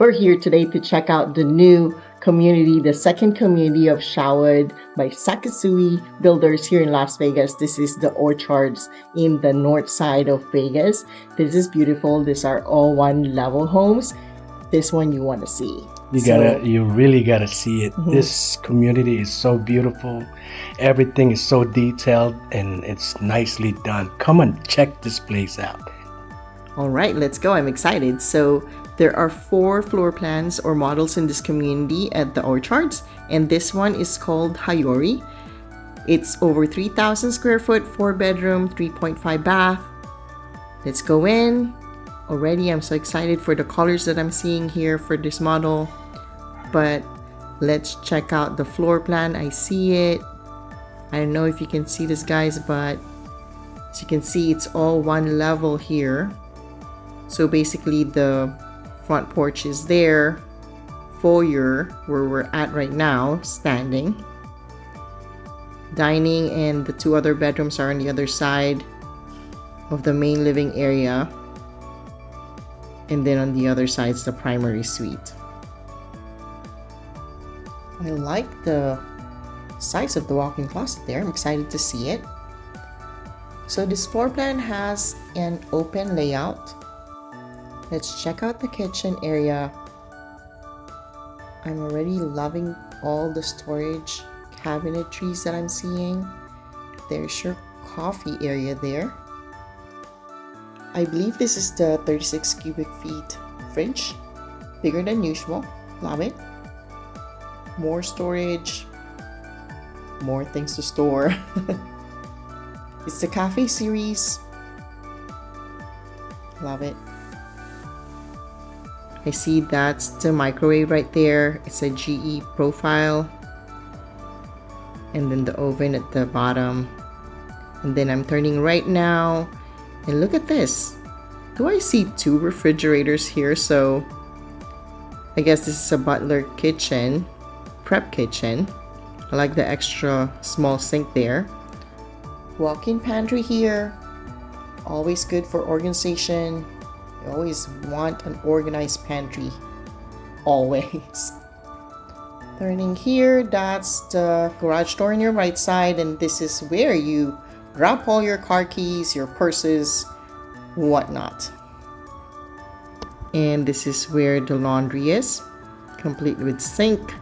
We're here today to check out the new community, the second community of Shawood by Sekisui Builders here in Las Vegas. This is the orchards in the north side of Vegas. This is beautiful. These are all one level homes. This one you want to see. You really gotta see it. This community is so beautiful. Everything is so detailed and it's nicely done. Come and check this place out. All right, let's go. I'm excited. So there are 4 floor plans or models in this community at the orchards, and this one is called Hiyori. It's over 3,000 square foot, 4 bedroom, 3.5 bath. Let's go in. Already I'm so excited for the colors that I'm seeing here for this model. But let's check out the floor plan. I see it. I don't know if you can see this, guys, but as you can see, it's all one level here. So basically the front porch is there, foyer where we're at right now, standing. Dining and the 2 other bedrooms are on the other side of the main living area. And then on the other side is the primary suite. I like the size of the walk-in closet there. I'm excited to see it. So this floor plan has an open layout. Let's check out the kitchen area. I'm already loving all the storage cabinetries that I'm seeing. There's your coffee area there. I believe this is the 36 cubic feet fridge. Bigger than usual. Love it. More storage. More things to store. It's the cafe series. Love it. I see that's the microwave right there. It's a GE profile. And then the oven at the bottom. And then I'm turning right now. And look at this. Do I see 2 refrigerators here? So I guess this is a butler kitchen, prep kitchen. I like the extra small sink there. Walk-in pantry here. Always good for organization. You always want an organized pantry. Always. Turning here, that's the garage door on your right side, and this is where you drop all your car keys, your purses, whatnot. And this is where the laundry is, complete with sink,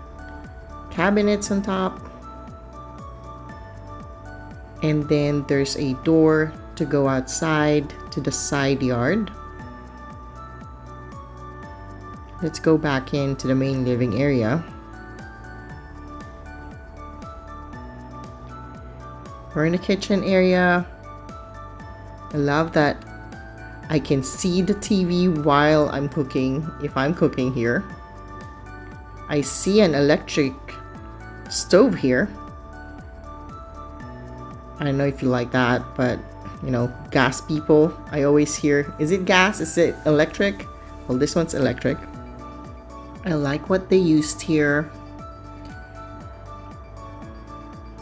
cabinets on top. And then there's a door to go outside to the side yard. Let's go back into the main living area. We're in the kitchen area. I love that I can see the TV while I'm cooking, if I'm cooking here. I see an electric stove here. I don't know if you like that, but you know, gas people, I always hear, is it gas? Is it electric? Well, this one's electric. I like what they used here.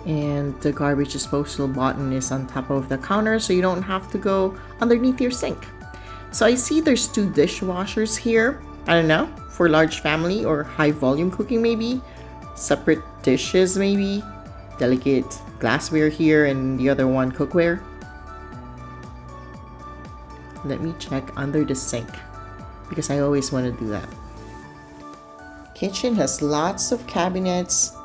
And the garbage disposal button is on top of the counter, so you don't have to go underneath your sink. So I see there's 2 dishwashers here. I don't know, for large family or high volume cooking maybe. Separate dishes maybe. Delicate glassware here and the other one cookware. Let me check under the sink because I always want to do that. Kitchen has lots of cabinets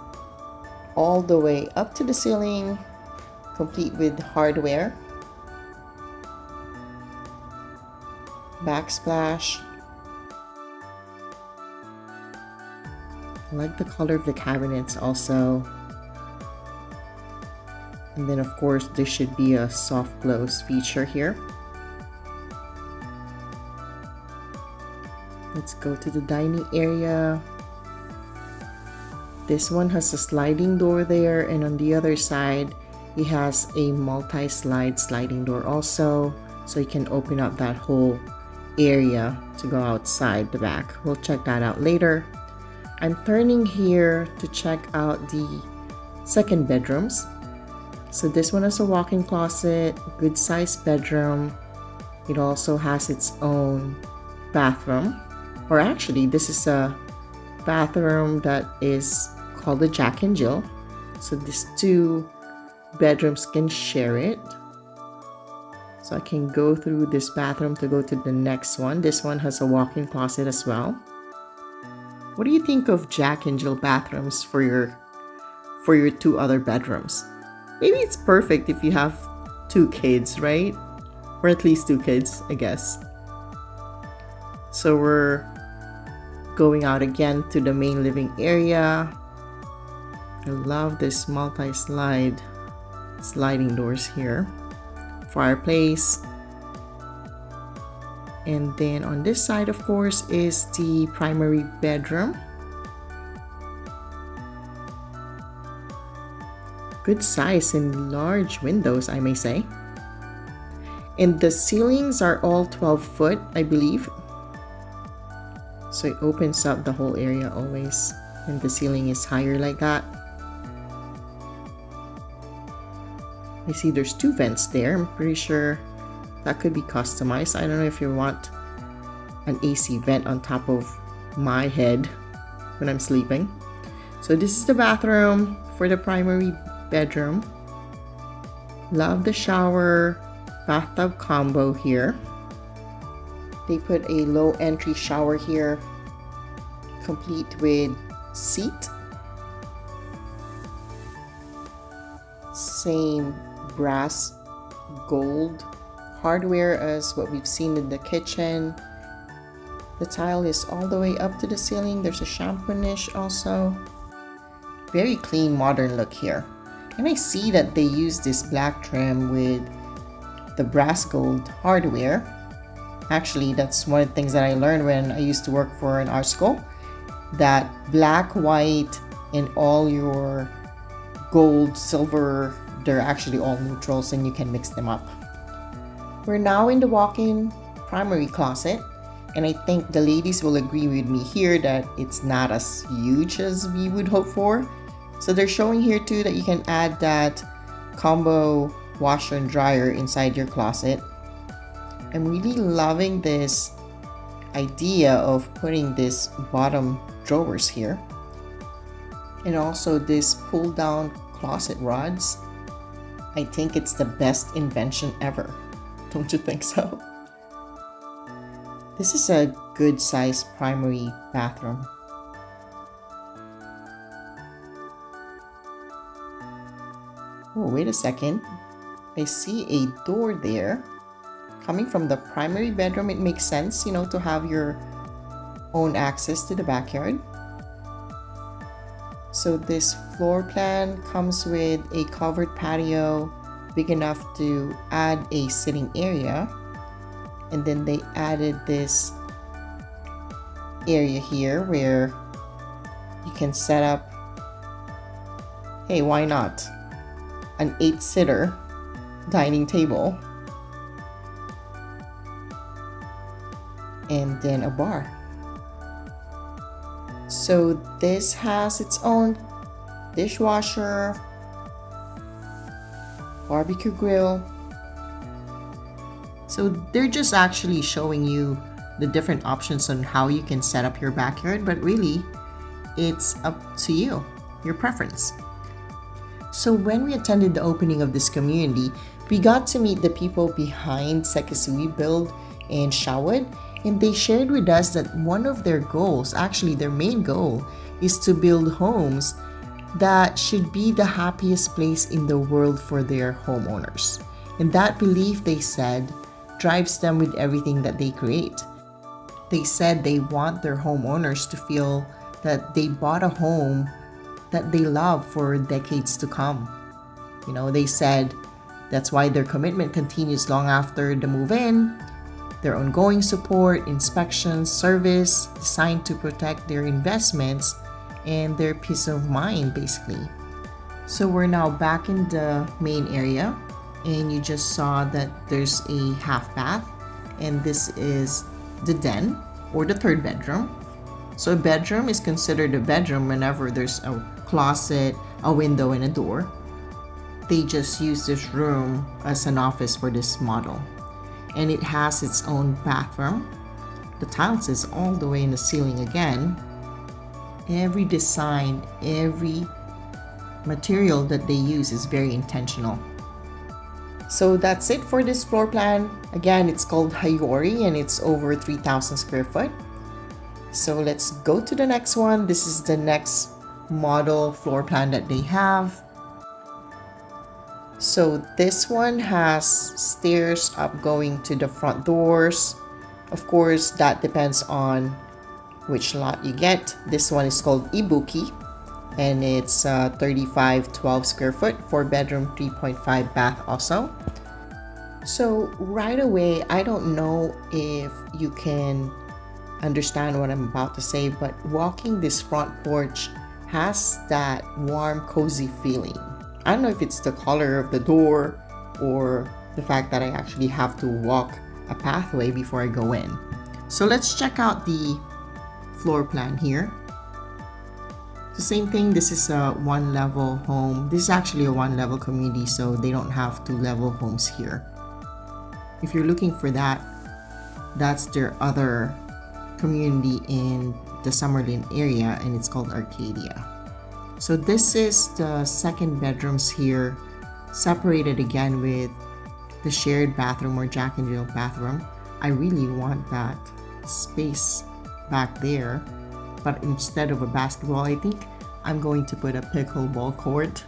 all the way up to the ceiling, complete with hardware. Backsplash. I like the color of the cabinets also. And then of course there should be a soft close feature here. Let's go to the dining area. This one has a sliding door there, and on the other side it has a multi-slide sliding door also, so you can open up that whole area to go outside the back. We'll check that out later. I'm turning here to check out the second bedrooms. So this one has a walk-in closet, good sized bedroom. It also has its own bathroom. Or actually, this is a bathroom that is called the Jack and Jill. So these two bedrooms can share it. So I can go through this bathroom to go to the next one. This one has a walk-in closet as well. What do you think of Jack and Jill bathrooms for your two other bedrooms? Maybe it's perfect if you have two kids, right? Or at least two kids, I guess. So we're going out again to the main living area. I love this multi-sliding doors here. Fireplace. And then on this side, of course, is the primary bedroom. Good size and large windows, I may say. And the ceilings are all 12 foot, I believe. So it opens up the whole area always. And the ceiling is higher like that. I see there's two vents there. I'm pretty sure that could be customized. I don't know if you want an AC vent on top of my head when I'm sleeping. So this is the bathroom for the primary bedroom. Love the shower bathtub combo here. They put a low entry shower here, complete with seat. Same brass gold hardware as what we've seen in the kitchen. The tile is all the way up to the ceiling. There's a shampoo niche also. Very clean, modern look here. And I see that they use this black trim with the brass gold hardware. Actually, that's one of the things that I learned when I used to work for an art school. That black, white, and all your gold, silver, they're actually all neutrals and you can mix them up. We're now in the walk-in primary closet, and I think the ladies will agree with me here that it's not as huge as we would hope for. So they're showing here too that you can add that combo washer and dryer inside your closet. I'm really loving this idea of putting this bottom drawers here, and also this pull down closet rods. I think it's the best invention ever. Don't you think so? This is a good sized primary bathroom. Oh, wait a second. I see a door there. Coming from the primary bedroom, it makes sense, to have your own access to the backyard. So this floor plan comes with a covered patio big enough to add a sitting area. And then they added this area here where you can set up, hey, why not, an 8-sitter dining table. And then a bar. So this has its own dishwasher, barbecue grill. So they're just actually showing you the different options on how you can set up your backyard, but really it's up to you, your preference. So when we attended the opening of this community, we got to meet the people behind Sekisui Build and Shawood. And they shared with us that one of their goals, actually their main goal, is to build homes that should be the happiest place in the world for their homeowners. And that belief, they said, drives them with everything that they create. They said they want their homeowners to feel that they bought a home that they love for decades to come. They said that's why their commitment continues long after the move-in. Their ongoing support, inspections, service designed to protect their investments and their peace of mind, basically. So we're now back in the main area, and you just saw that there's a half bath, and this is the den or the third bedroom. So a bedroom is considered a bedroom whenever there's a closet, a window, and a door. They just use this room as an office for this model. And it has its own bathroom. the tiles is all the way in the ceiling again. Every design, every material that they use is very intentional. So that's it for this floor plan. Again, it's called Hiyori and it's over 3,000 square foot. So let's go to the next one. This is the next model floor plan that they have. So this one has stairs up going to the front doors. Of course, that depends on which lot you get. This one is called Ibuki and it's 3512 square foot, 4 bedroom, 3.5 bath also. So right away, I don't know if you can understand what I'm about to say, but walking this front porch has that warm, cozy feeling. I don't know if it's the color of the door or the fact that I actually have to walk a pathway before I go in. So let's check out the floor plan here. The same thing, this is a one level home. This is actually a one level community, so they don't have two level homes here. If you're looking for that, that's their other community in the Summerlin area and it's called Arcadia. So this is the second bedrooms here, separated again with the shared bathroom or Jack and Jill bathroom. I really want that space back there, but instead of a basketball, I think I'm going to put a pickleball court.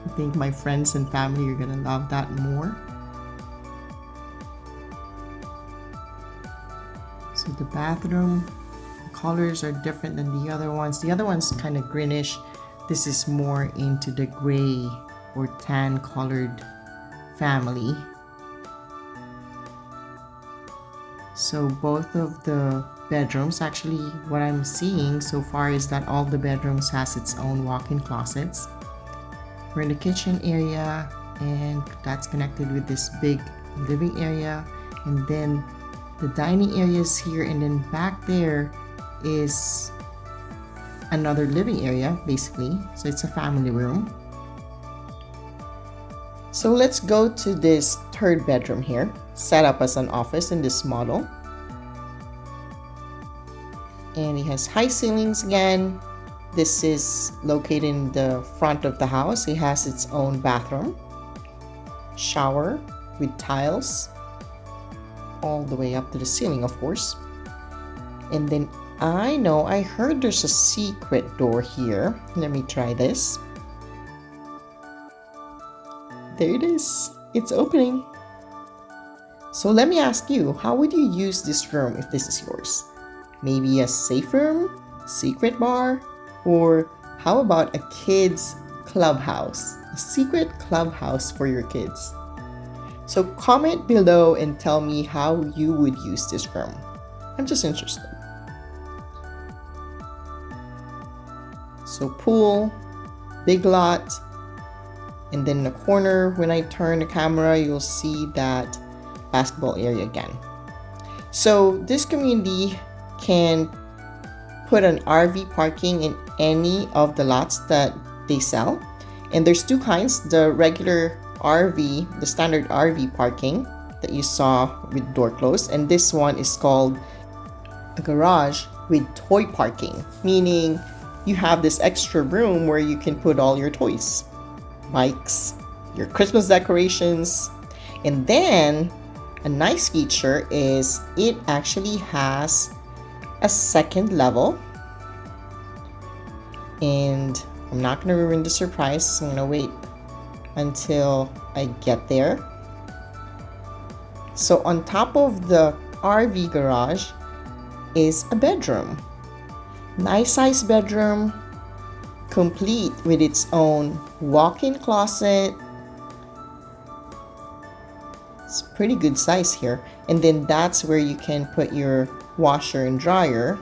I think my friends and family are gonna love that more. So the bathroom colors are different than the other ones. The other one's kind of greenish. This is more into the gray or tan colored family. So both of the bedrooms, actually what I'm seeing so far is that all the bedrooms has its own walk-in closets. We're in the kitchen area and that's connected with this big living area, and then the dining area is here, and then back there is another living area basically, so it's a family room. So let's go to this third bedroom here, set up as an office in this model. And it has high ceilings again. This is located in the front of the house. It has its own bathroom, shower with tiles all the way up to the ceiling, of course. And then I heard there's a secret door here. Let me try this. There it is. It's opening. So let me ask you, how would you use this room if this is yours? Maybe a safe room, secret bar, or how about a kids clubhouse? A secret clubhouse for your kids. So comment below and tell me how you would use this room. I'm just interested. So pool, big lot, and then in the corner, when I turn the camera, you'll see that basketball area again. So this community can put an RV parking in any of the lots that they sell. And there's two kinds, the regular RV, the standard RV parking that you saw with door closed, and this one is called a garage with toy parking, meaning you have this extra room where you can put all your toys, bikes, your Christmas decorations. And then a nice feature is it actually has a second level, and I'm not going to ruin the surprise, so I'm going to wait until I get there. So on top of the RV garage is a bedroom. Nice size bedroom, complete with its own walk-in closet. It's pretty good size here. And then that's where you can put your washer and dryer.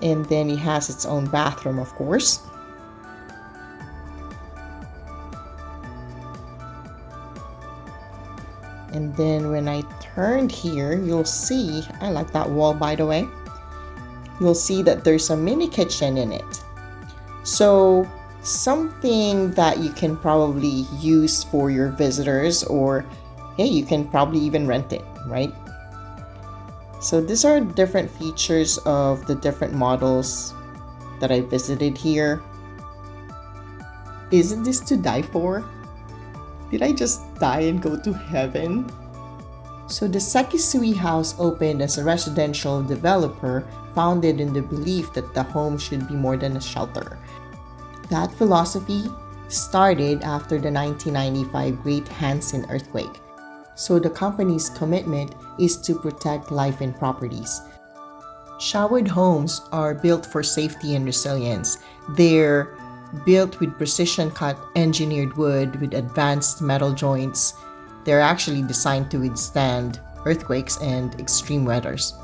And then it has its own bathroom, of course. And then when I turned here, you'll see, I like that wall by the way, you'll see that there's a mini kitchen in it. So something that you can probably use for your visitors, or hey, you can probably even rent it, right? So these are different features of the different models that I visited here. Isn't this to die for? Did I just die and go to heaven? So the Sekisui House opened as a residential developer founded in the belief that the home should be more than a shelter. That philosophy started after the 1995 Great Hansen earthquake. So the company's commitment is to protect life and properties. Shawood homes are built for safety and resilience. They're built with precision-cut engineered wood with advanced metal joints. They're actually designed to withstand earthquakes and extreme weathers.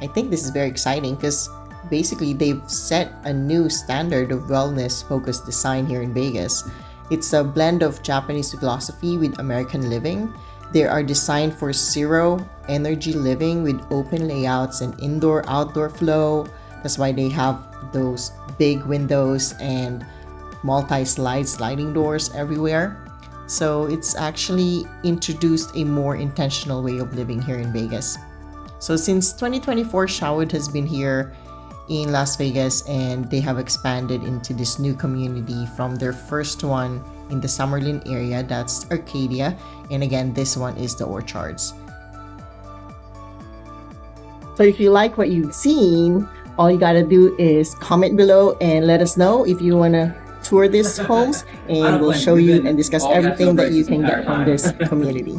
I think this is very exciting because basically they've set a new standard of wellness-focused design here in Vegas. It's a blend of Japanese philosophy with American living. They are designed for zero energy living with open layouts and indoor-outdoor flow. That's why they have those big windows and sliding doors everywhere. So it's actually introduced a more intentional way of living here in Vegas. So since 2024, Shawood has been here in Las Vegas and they have expanded into this new community from their first one in the Summerlin area, that's Arcadia, and again this one is the Orchards. So if you like what you've seen, all you gotta do is comment below and let us know if you wanna tour these homes, and we'll show you and discuss everything that you can get from this community.